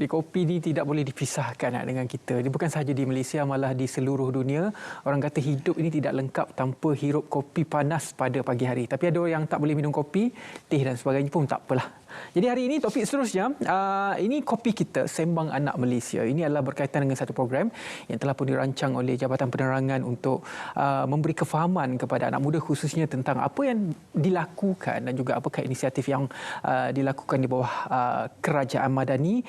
Jadi kopi ni tidak boleh dipisahkan dengan kita. Dia bukan sahaja di Malaysia, malah di seluruh dunia. Orang kata hidup ini tidak lengkap tanpa hirup kopi panas pada pagi hari. Tapi ada orang yang tak boleh minum kopi, teh dan sebagainya pun tak apalah. Jadi hari ini topik seterusnya, ini kopi kita, Sembang Anak Malaysia. Ini adalah berkaitan dengan satu program yang telah pun dirancang oleh Jabatan Penerangan untuk memberi kefahaman kepada anak muda khususnya tentang apa yang dilakukan dan juga apakah inisiatif yang dilakukan di bawah Kerajaan Madani.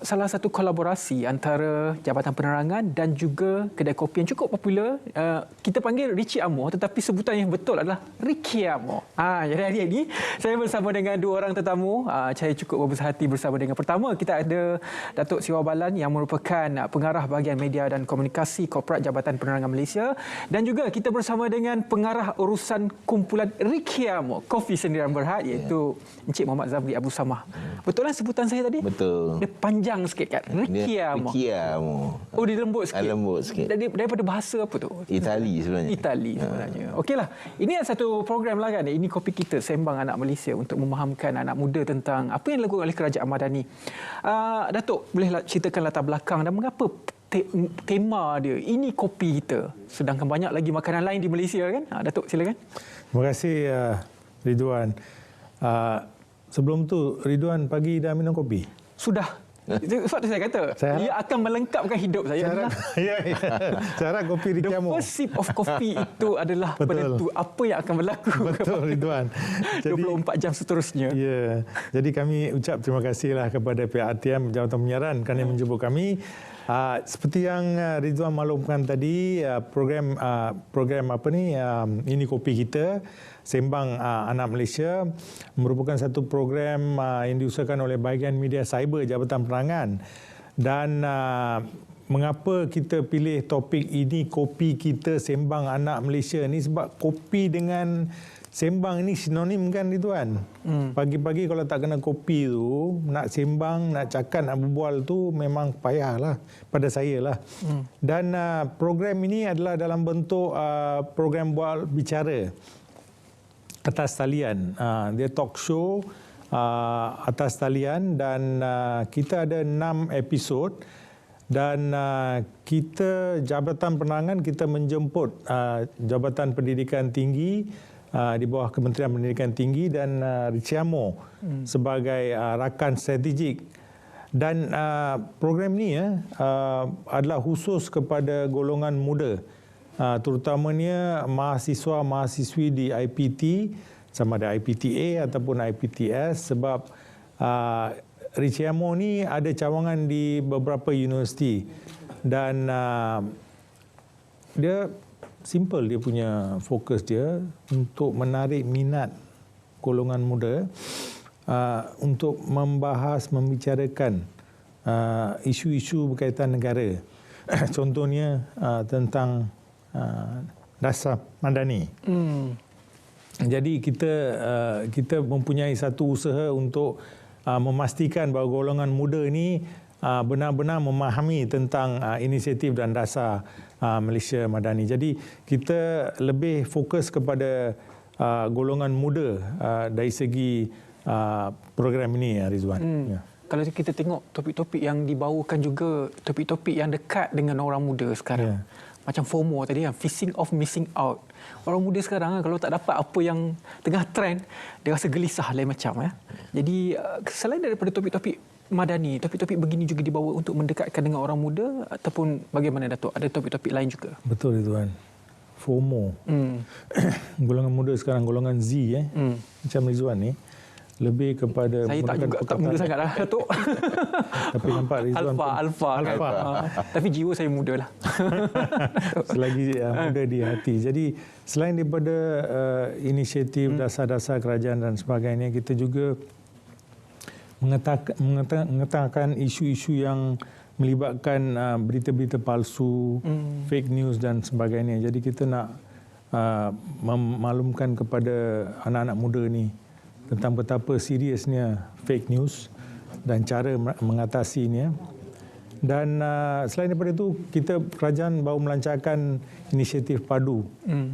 Salah satu kolaborasi antara Jabatan Penerangan dan juga kedai kopi yang cukup popular. Kita panggil Richie Amo, tetapi sebutan yang betul adalah Ricky Amo. Jadi hari ini saya bersama dengan dua orang tetamu. Saya cukup berbesar hati bersama dengan pertama kita ada Datuk Siwa Balan yang merupakan pengarah bahagian media dan komunikasi Korporat Jabatan Penerangan Malaysia, dan juga kita bersama dengan pengarah urusan kumpulan Ricky Amo Kopi Sendirian Berhad, iaitu Encik Muhammad Zafri Abu Samah. Betul lah sebutan saya tadi? Betul. Dia panjang sikit kan? Ricky Amo. Ricky Amo. Oh, dia lembut sikit. Lembut sikit. Daripada bahasa apa tu? Itali sebenarnya. Itali sebenarnya. Okeylah. Ini satu program lah kan. Ini kopi kita, Sembang Anak Malaysia, untuk memahamkan anak muda tentang apa yang dilakukan oleh Kerajaan Madani. Datuk, boleh ceritakan latar belakang dan mengapa tema dia ini kopi kita, sedangkan banyak lagi makanan lain di Malaysia kan? Datuk, silakan. Terima kasih Ridwan. Sebelum tu, Ridwan pagi dah minum kopi? Sudah. Sebab tu saya kata, dia akan melengkapkan hidup saya. Cara kopi Ricky Amo. The first sip of coffee itu adalah penentu apa yang akan berlaku. Betul, Ridwan. 24 jam seterusnya. Ya, jadi kami ucap terima kasihlah kepada pihak RTM Jabatan Penyiaran kerana menjemput kami. Seperti yang Ridwan maklumkan tadi, program apa ni, ini kopi kita, Sembang Anak Malaysia, merupakan satu program yang diusahakan oleh bahagian media cyber Jabatan Penerangan. Dan mengapa kita pilih topik ini, kopi kita Sembang Anak Malaysia ni, sebab kopi dengan sembang ini sinonim kan, Ridwan? Pagi-pagi kalau tak kena kopi tu, nak sembang, nak cakap, nak berbual tu memang payahlah pada saya lah. Dan program ini adalah dalam bentuk program bual bicara atas talian. Dia talk show atas talian, dan kita ada 6 episod. Dan kita, Jabatan Penerangan, kita menjemput Jabatan Pendidikan Tinggi di bawah Kementerian Pendidikan Tinggi dan Ricky Amo sebagai rakan strategik. Dan program ni adalah khusus kepada golongan muda, terutamanya mahasiswa-mahasiswi di IPT, sama ada IPTA ataupun IPTS, sebab Ricky Amo ni ada cawangan di beberapa universiti. Dan dia simple, dia punya fokus dia untuk menarik minat golongan muda untuk membahas, membicarakan isu-isu berkaitan negara. Contohnya tentang dasar madani. Jadi kita mempunyai satu usaha untuk memastikan bahawa golongan muda ini benar-benar memahami tentang inisiatif dan dasar Malaysia Madani. Jadi kita lebih fokus kepada golongan muda dari segi program ini, Rizwan. Ya. Kalau kita tengok topik-topik yang dibawakan juga, topik-topik yang dekat dengan orang muda sekarang. Macam FOMO tadi, Fear of Missing Out. Orang muda sekarang kalau tak dapat apa yang tengah trend, dia rasa gelisah lain macam. Jadi selain daripada topik-topik Madani, topik-topik begini juga dibawa untuk mendekatkan dengan orang muda, ataupun bagaimana, Datuk? Ada topik-topik lain juga? Betul, Tuan. FOMO. Golongan muda sekarang, golongan Z, macam Rizwan ni, lebih kepada... Saya tak muda sangat lah, Datuk. Tapi nampak Rizwan... Alpha. Tapi jiwa saya muda lah. Selagi muda di hati. Jadi selain daripada inisiatif dasar-dasar kerajaan dan sebagainya, kita juga mengetakan isu-isu yang melibatkan berita-berita palsu, fake news dan sebagainya. Jadi kita nak memaklumkan kepada anak-anak muda ni tentang betapa seriusnya fake news dan cara mengatasinya. Dan selain daripada itu, kerajaan baru melancarkan inisiatif padu.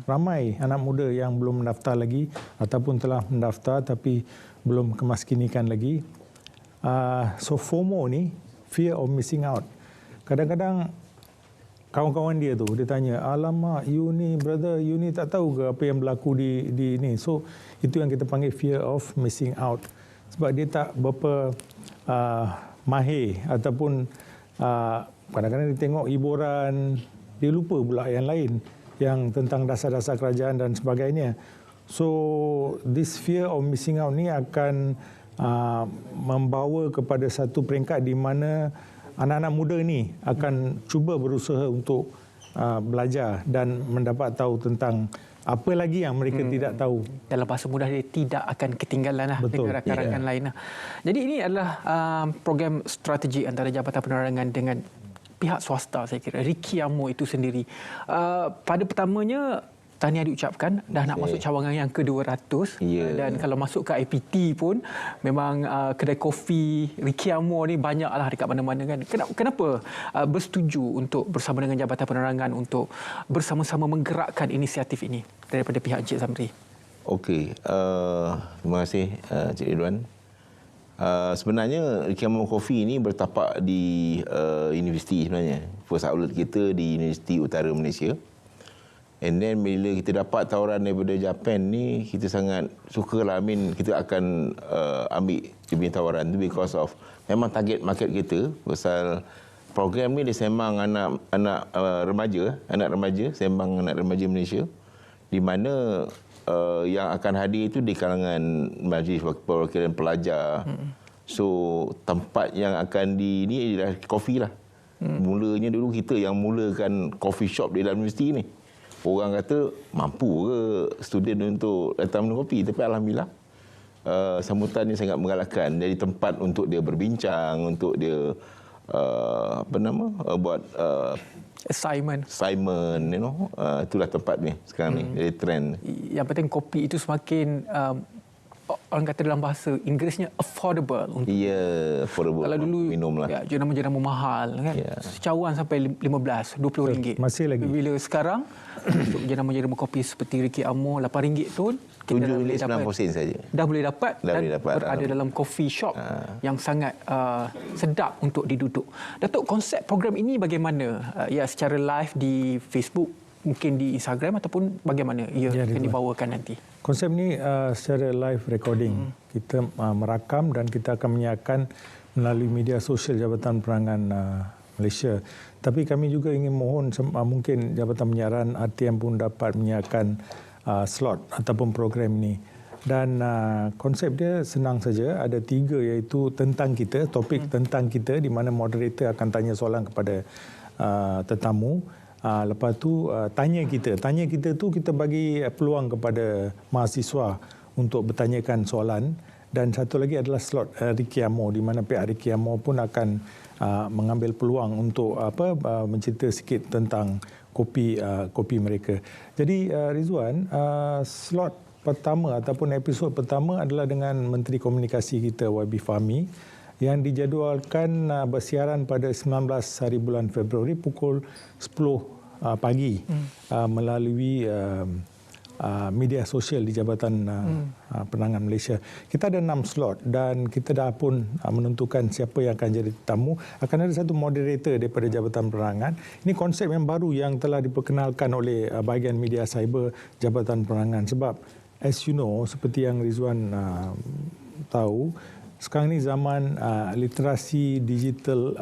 Ramai anak muda yang belum mendaftar lagi ataupun telah mendaftar tapi belum kemaskinikan lagi. So FOMO ni, fear of missing out. Kadang-kadang kawan-kawan dia tanya, alamak, you ni brother, you ni tak tahu ke apa yang berlaku di ni. So itu yang kita panggil fear of missing out. Sebab dia tak berapa mahir ataupun kadang-kadang dia tengok hiburan, dia lupa pula yang lain, yang tentang dasar-dasar kerajaan dan sebagainya. So this fear of missing out ni akan membawa kepada satu peringkat di mana anak-anak muda ni akan cuba berusaha untuk belajar dan mendapat tahu tentang apa lagi yang mereka tidak tahu. Dalam bahasa mudah, dia tidak akan ketinggalan dengan rakan-rakan lain. Jadi ini adalah program strategi antara Jabatan Penerangan dengan pihak swasta, saya kira. Ricky Amo itu sendiri. Pada pertamanya, tahniah diucapkan, dah nak masuk cawangan yang ke-200. Dan kalau masuk ke IPT pun, memang kedai kopi Ricky Amo ni banyaklah dekat mana-mana kan. Kenapa bersetuju untuk bersama dengan Jabatan Penerangan untuk bersama-sama menggerakkan inisiatif ini daripada pihak Encik Zamri? Okey, terima kasih Cik Ridwan. Sebenarnya Ricky Amo Coffee ini bertapak di universiti sebenarnya. First outlet kita di Universiti Utara Malaysia. And then bila kita dapat tawaran daripada Japan ni, kita sangat sukalah. Kita akan ambil dia punya tawaran tu because of memang target market kita. Pasal program ni dia sembang anak remaja, sembang anak remaja Malaysia, di mana yang akan hadir itu di kalangan majlis perwakilan pelajar. So tempat yang akan ni adalah kopi lah. Mulanya dulu kita yang mulakan coffee shop di dalam universiti ni. Orang kata mampu ke student untuk datang minum kopi, tapi alhamdulillah sambutannya sangat menggalakkan. Jadi tempat untuk dia berbincang, untuk dia buat assignment, itulah tempat ni sekarang ni. Jadi trend. Yang penting kopi itu semakin orang kata dalam bahasa Inggerisnya affordable untuk affordable. Kalau dulu minumlah. jenama-jenama mahal kan. Secawan sampai 15, 20 ringgit. Masih lagi. Bila sekarang untuk jenama-jenama kopi seperti Ricky Amo 8 ringgit tu kita dah boleh dapat. saja. Dah boleh dapat dan berada dalam coffee shop yang sangat sedap untuk diduduk. Datuk, konsep program ini bagaimana? Secara live di Facebook, mungkin di Instagram, ataupun bagaimana ia akan dibawakan nanti? Konsep ni secara live recording. Kita merakam dan kita akan menyiarkan melalui media sosial Jabatan Penerangan Malaysia. Tapi kami juga ingin mohon mungkin Jabatan Penyiaran RTM pun dapat menyiarkan slot ataupun program ini. Dan konsep dia senang saja, ada 3 iaitu tentang kita, topik tentang kita di mana moderator akan tanya soalan kepada tetamu. Lepas tu tanya kita tu kita bagi peluang kepada mahasiswa untuk bertanyakan soalan. Dan satu lagi adalah slot Ricky Amo, di mana pihak Ricky Amo pun akan mengambil peluang untuk mencerita sikit tentang kopi mereka. Jadi Rizwan, slot pertama ataupun episod pertama adalah dengan Menteri Komunikasi kita YB Fahmi, yang dijadualkan bersiaran pada 19 hari bulan Februari pukul 10 pagi melalui media sosial di Jabatan Penerangan Malaysia. Kita ada 6 slot dan kita dah pun menentukan siapa yang akan jadi tetamu. Akan ada satu moderator daripada Jabatan Penerangan. Ini konsep yang baru yang telah diperkenalkan oleh bahagian media cyber Jabatan Penerangan. Sebab as you know, seperti yang Rizwan tahu, sekarang ni zaman literasi digital,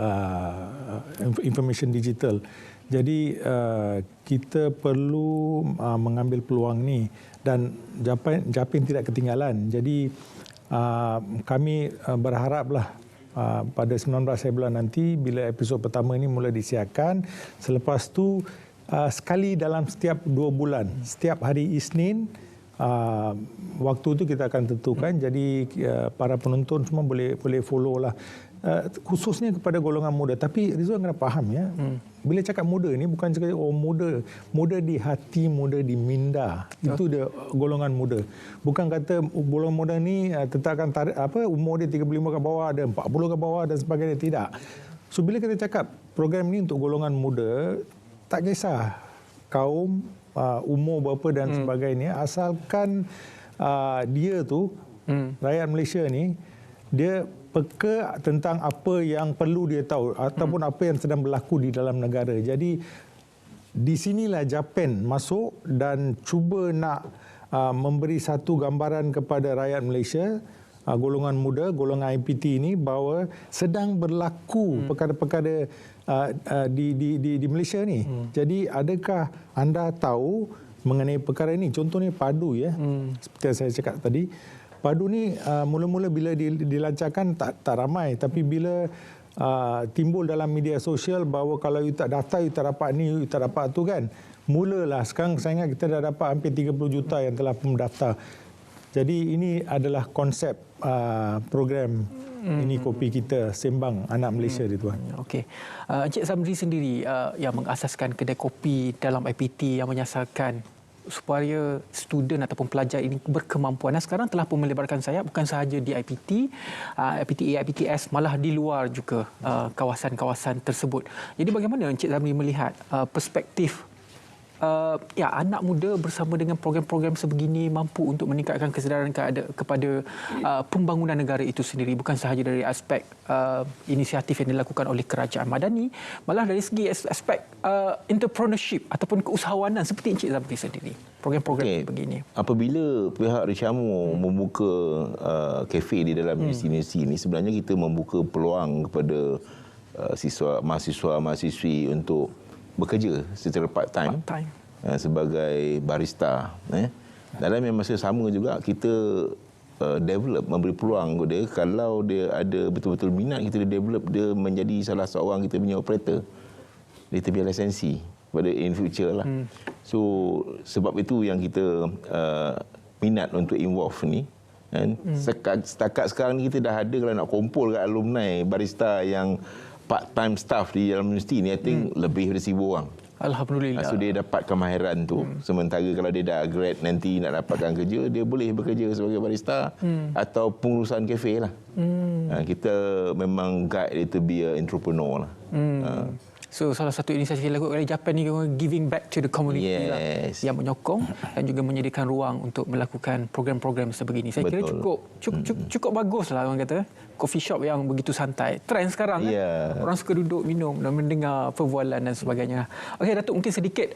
information digital. Jadi kita perlu mengambil peluang ni dan Japin tidak ketinggalan. Jadi kami berharaplah pada 19 bulan nanti bila episod pertama ini mula disiarkan, selepas tu sekali dalam setiap 2 bulan, setiap hari Isnin waktu itu kita akan tentukan. Jadi para penonton semua boleh follow lah. Khususnya kepada golongan muda. Tapi Rizwan kena faham ya, bila cakap muda ni bukan cakap muda di hati, muda di minda. Itu dia golongan muda. Bukan kata golongan muda ni tetapkan umur dia 35 ke bawah, ada 40 ke bawah dan sebagainya. Tidak. So bila kita cakap program ni untuk golongan muda, tak kisah kaum, umur berapa dan sebagainya, asalkan dia tu rakyat Malaysia ni dia peka tentang apa yang perlu dia tahu ataupun apa yang sedang berlaku di dalam negara. Jadi di sinilah Japan masuk dan cuba nak memberi satu gambaran kepada rakyat Malaysia, golongan muda, golongan IPT ini, bahawa sedang berlaku perkara-perkara di Malaysia ni. Jadi adakah anda tahu mengenai perkara ini? Contohnya padu ya. Seperti yang saya cakap tadi, padu ni mula-mula bila dilancarkan tak ramai, tapi bila timbul dalam media sosial bahawa kalau you tak daftar, you tak dapat ni, you tak dapat tu kan. Mulalah sekarang saya ingat kita dah dapat hampir 30 juta yang telah mendaftar. Jadi ini adalah konsep program ini kopi kita, Sembang Anak Malaysia di tuan. Okey. Encik Zamri sendiri yang mengasaskan kedai kopi dalam IPT yang menyasarkan supaya student ataupun pelajar ini berkemampuan. Dan sekarang telah pun melebarkan sayap bukan sahaja di IPT, IPTA, IPTS, malah di luar juga kawasan-kawasan tersebut. Jadi bagaimana Encik Zamri melihat perspektif anak muda bersama dengan program-program sebegini mampu untuk meningkatkan kesedaran kepada pembangunan negara itu sendiri, bukan sahaja dari aspek inisiatif yang dilakukan oleh kerajaan madani, malah dari segi aspek entrepreneurship ataupun keusahawanan seperti Encik Zamri sendiri. Program-program begini. Apabila pihak Rishamu membuka kafe di dalam universiti ini, sebenarnya kita membuka peluang kepada mahasiswa-mahasiswi untuk bekerja secara part-time sebagai barista. Dalam yang masa sama juga kita memberi peluang kepada dia, kalau dia ada betul-betul minat, kita develop dia menjadi salah seorang kita punya operator. Dia punya lisensi pada in future lah. So sebab itu yang kita minat untuk involve ni. Setakat sekarang ni kita dah ada, kalau nak kumpul kat alumni barista yang part-time staff di dalam universiti ni, I think lebih dari 1,000 orang. Alhamdulillah. So dia dapat kemahiran tu. Sementara kalau dia dah grad nanti nak dapatkan kerja, dia boleh bekerja sebagai barista atau pengurusan kafe lah. Kita memang guide dia to be an entrepreneur lah. So salah satu inisiatif yang dilakukan oleh Japan ni giving back to the community lah, yang menyokong dan juga menyediakan ruang untuk melakukan program-program sebegini. Saya kira cukup bagus lah orang kata. Coffee shop yang begitu santai. Trend sekarang kan. Orang suka duduk minum dan mendengar perbualan dan sebagainya. Okey Datuk, mungkin sedikit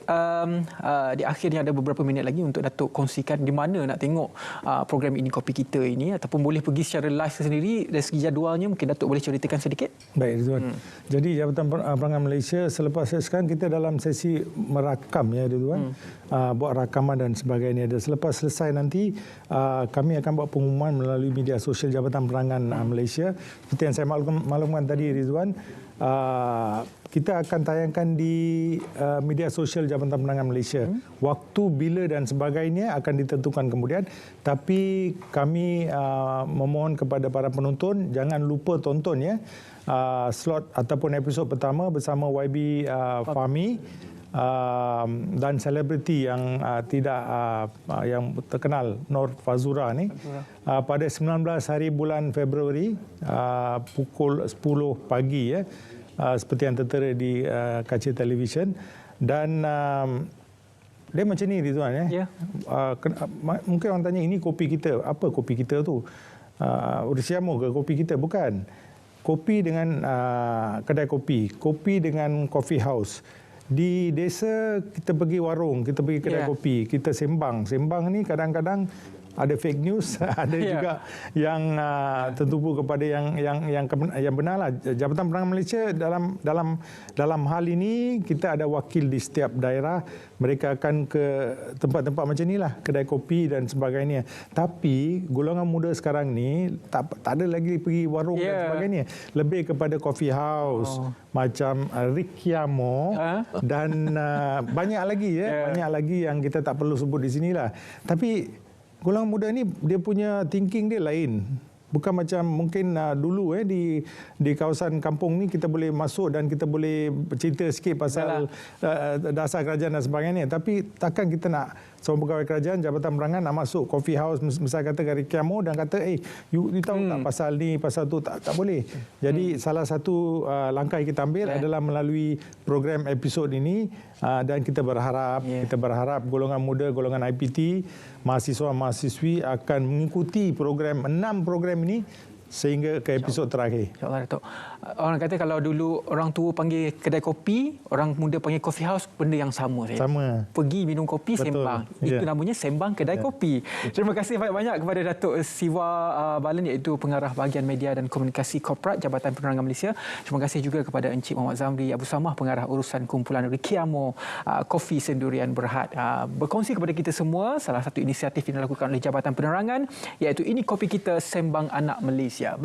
di akhirnya ada beberapa minit lagi untuk Datuk kongsikan di mana nak tengok program ini kopi kita ini, ataupun boleh pergi secara live sendiri dari segi jadualnya, mungkin Datuk boleh ceritakan sedikit. Baik Rizwan. Jadi Jabatan Perangan Malaysia selepas sekarang kita dalam sesi merakam ya Rizwan. Buat rakaman dan sebagainya. Dan selepas selesai nanti kami akan buat pengumuman melalui media sosial Jabatan Perangan Malaysia. Seperti yang saya maklumkan tadi Rizwan, kita akan tayangkan di media sosial Jabatan Perangan Malaysia. Waktu, bila dan sebagainya akan ditentukan kemudian. Tapi kami memohon kepada para penonton jangan lupa tonton ya slot ataupun episod pertama bersama YB Fahmi dan selebriti yang yang terkenal, Nur Fazura ni, pada 19 hari bulan Februari pukul 10 pagi ya, seperti yang tertera di kaca televisyen. Dan dia macam ni Rizwan ya. Mungkin orang tanya, ini kopi kita. Apa kopi kita tu? Rishamu ke kopi kita? Bukan. Kopi dengan kedai kopi. Kopi dengan coffee house. Di desa kita pergi warung, kita pergi kedai kopi, kita sembang. Sembang ni kadang-kadang ada fake news, ada juga yang tertubu kepada yang benar lah. Jabatan Perangan Malaysia dalam hal ini kita ada wakil di setiap daerah. Mereka akan ke tempat-tempat macam inilah, kedai kopi dan sebagainya. Tapi golongan muda sekarang ni tak ada lagi pergi warung dan sebagainya. Lebih kepada coffee house macam Rikyamo dan banyak lagi ya, banyak lagi yang kita tak perlu sebut di sinilah. Tapi golongan muda ni dia punya thinking dia lain. Bukan macam mungkin dulu di kawasan kampung ni kita boleh masuk dan kita boleh cerita sikit pasal dasar kerajaan dan sebagainya. Tapi takkan kita nak seorang pegawai kerajaan Jabatan Penerangan nak masuk coffee house misalnya kata dari Kiamo dan kata you tahu tak pasal ni pasal tu, tak boleh. Jadi salah satu langkah yang kita ambil adalah melalui program episod ini dan kita berharap golongan muda, golongan IPT, mahasiswa-mahasiswi akan mengikuti program 6 program ini sehingga ke episod terakhir. InsyaAllah, Datuk. Orang kata kalau dulu orang tua panggil kedai kopi, orang muda panggil coffee house, benda yang sama. Sama. Pergi minum kopi, Betul. sembang. Itu namanya sembang kedai kopi. Terima kasih banyak-banyak kepada Datuk Siva Balen, iaitu pengarah bahagian media dan komunikasi korporat Jabatan Penerangan Malaysia. Terima kasih juga kepada Encik Muhammad Zamri Abu Samah, pengarah urusan kumpulan Rikiamo Kopi Sendurian Berhad. Berkongsi kepada kita semua salah satu inisiatif yang dilakukan oleh Jabatan Penerangan, iaitu Ini Kopi Kita, Sembang Anak Malaysia.